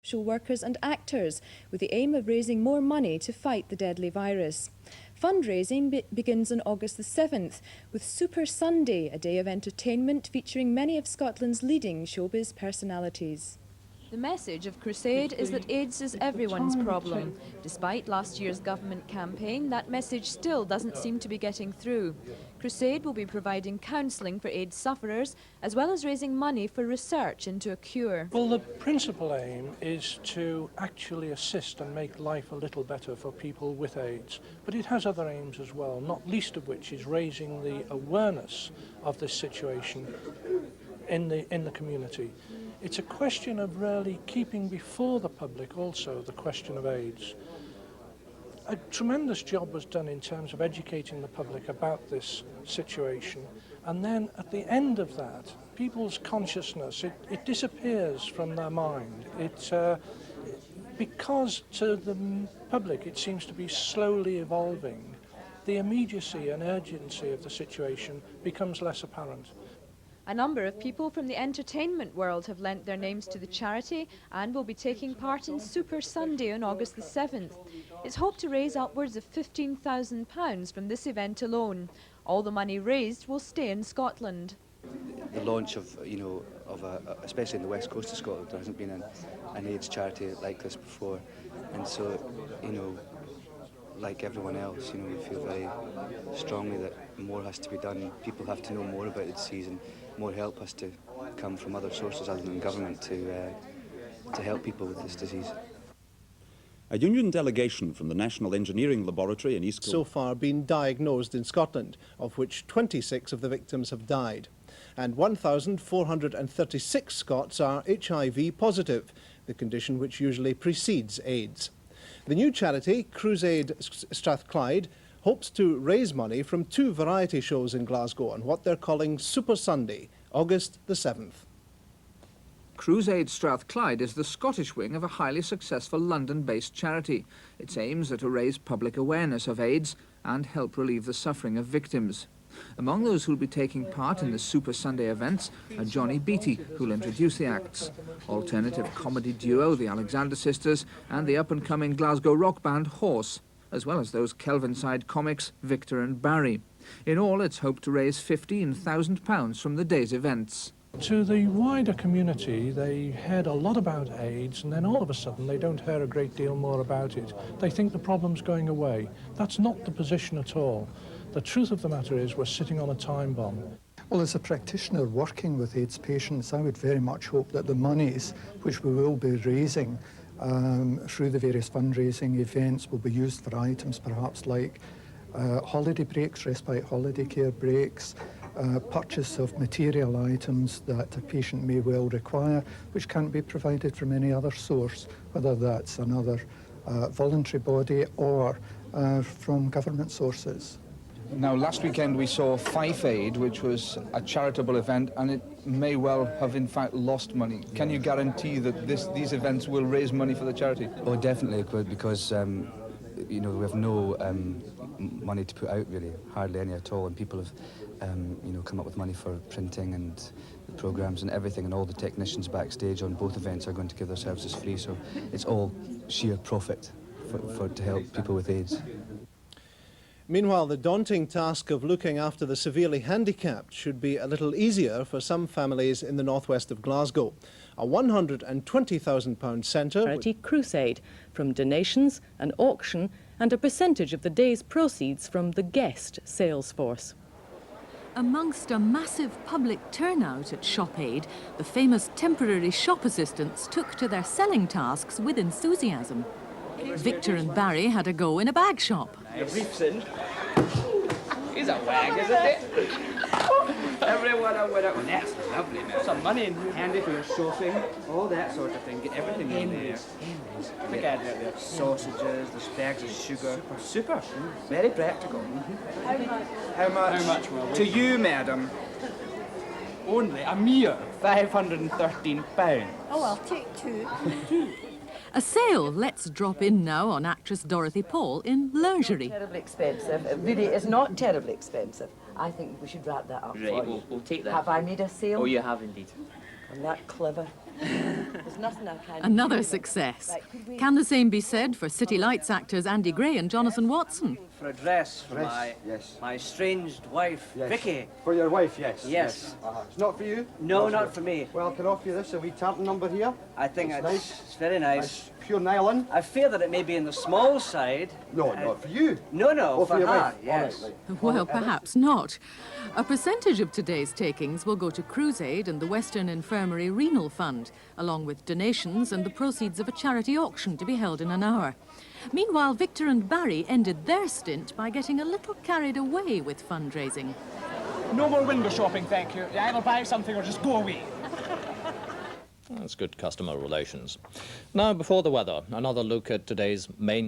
social workers and actors, with the aim of raising more money to fight the deadly virus. Fundraising begins on August the 7th, with Super Sunday, a day of entertainment featuring many of Scotland's leading showbiz personalities. The message of Crusade is that AIDS is everyone's problem. Despite last year's government campaign, that message still doesn't seem to be getting through. Crusade will be providing counselling for AIDS sufferers, as well as raising money for research into a cure. Well, the principal aim is to actually assist and make life a little better for people with AIDS. But it has other aims as well, not least of which is raising the awareness of this situation in the community. It's a question of really keeping before the public also the question of AIDS. A tremendous job was done in terms of educating the public about this situation, and then at the end of that, people's consciousness, it disappears from their mind. Because to the public it seems to be slowly evolving, the immediacy and urgency of the situation becomes less apparent. A number of people from the entertainment world have lent their names to the charity and will be taking part in Super Sunday on August the 7th. It's hoped to raise upwards of £15,000 from this event alone. All the money raised will stay in Scotland. The launch of, especially in the west coast of Scotland, there hasn't been an AIDS charity like this before, and so, like everyone else, we feel very strongly that more has to be done. People have to know more about the disease, and more help has to come from other sources other than government to help people with this disease. A union delegation from the National Engineering Laboratory in East so far been diagnosed in Scotland, of which 26 of the victims have died. And 1,436 Scots are HIV positive, the condition which usually precedes AIDS. The new charity, Crusade Strathclyde, hopes to raise money from 2 variety shows in Glasgow on what they're calling Super Sunday, August the 7th. Crusade Strathclyde is the Scottish wing of a highly successful London-based charity. Its aims are to raise public awareness of AIDS and help relieve the suffering of victims. Among those who'll be taking part in the Super Sunday events are Johnny Beattie, who'll introduce the acts, alternative comedy duo The Alexander Sisters, and the up-and-coming Glasgow rock band Horse, as well as those Kelvinside comics Victor and Barry. In all, it's hoped to raise £15,000 from the day's events. To the wider community, they heard a lot about AIDS, and then all of a sudden they don't hear a great deal more about it. They think the problem's going away. That's not the position at all. The truth of the matter is we're sitting on a time bomb. Well, as a practitioner working with AIDS patients, I would very much hope that the monies which we will be raising through the various fundraising events will be used for items perhaps like holiday breaks, respite holiday care breaks, purchase of material items that a patient may well require, which can't be provided from any other source, whether that's another voluntary body or from government sources. Now, last weekend we saw Fife Aid, which was a charitable event, and it may well have in fact lost money. Can you guarantee that these events will raise money for the charity? Oh, definitely it would, because we have no money to put out, really, hardly any at all, and people have come up with money for printing and the programmes and everything, and all the technicians backstage on both events are going to give their services free, so it's all sheer profit to help people with AIDS. Meanwhile, the daunting task of looking after the severely handicapped should be a little easier for some families in the northwest of Glasgow. A £120,000 centre... Charity Crusade, from donations, an auction and a percentage of the day's proceeds from the guest sales force. Amongst a massive public turnout at Shop Aid, the famous temporary shop assistants took to their selling tasks with enthusiasm. Victor and Barry had a go in a bag shop. Briefs in. He's a wag, isn't it? Everyone I went out with, that's lovely, man. Some money in here. Handy for your shopping, all that sort of thing. Get everything in there. Look at it there. Sausages, there's bags of sugar. Super. Very practical. How much? How much will we? To you, madam. Only a mere £513. Oh, I'll take 2. A sale, let's drop in now on actress Dorothy Paul in lingerie. Terribly expensive. It really is not terribly expensive. I think we should wrap that up. Right, we'll take that. Have I made a sale? Oh, you have indeed. I'm that clever. There's nothing I can't Another do. success. Right, could we- Can the same be said for City Lights actors Andy Gray and Jonathan Watson? For a dress for my estranged wife, Vicky. For your wife, yes. Yes. It's not for you? No, not for me. Well, I can offer you this, a wee tartan number here. I think It's it's, nice. it's very nice. It's pure nylon. I fear that it may be in the small side. No, not for you. No, no, Oh, for your her, wife. yes. All right, right. Well, perhaps not. A percentage of today's takings will go to Crusade and the Western Infirmary Renal Fund, along with donations and the proceeds of a charity auction to be held in an hour. Meanwhile, Victor and Barry ended their stint by getting a little carried away with fundraising. No more window shopping, thank you. Either buy something or just go away. That's good customer relations. Now, before the weather, another look at today's main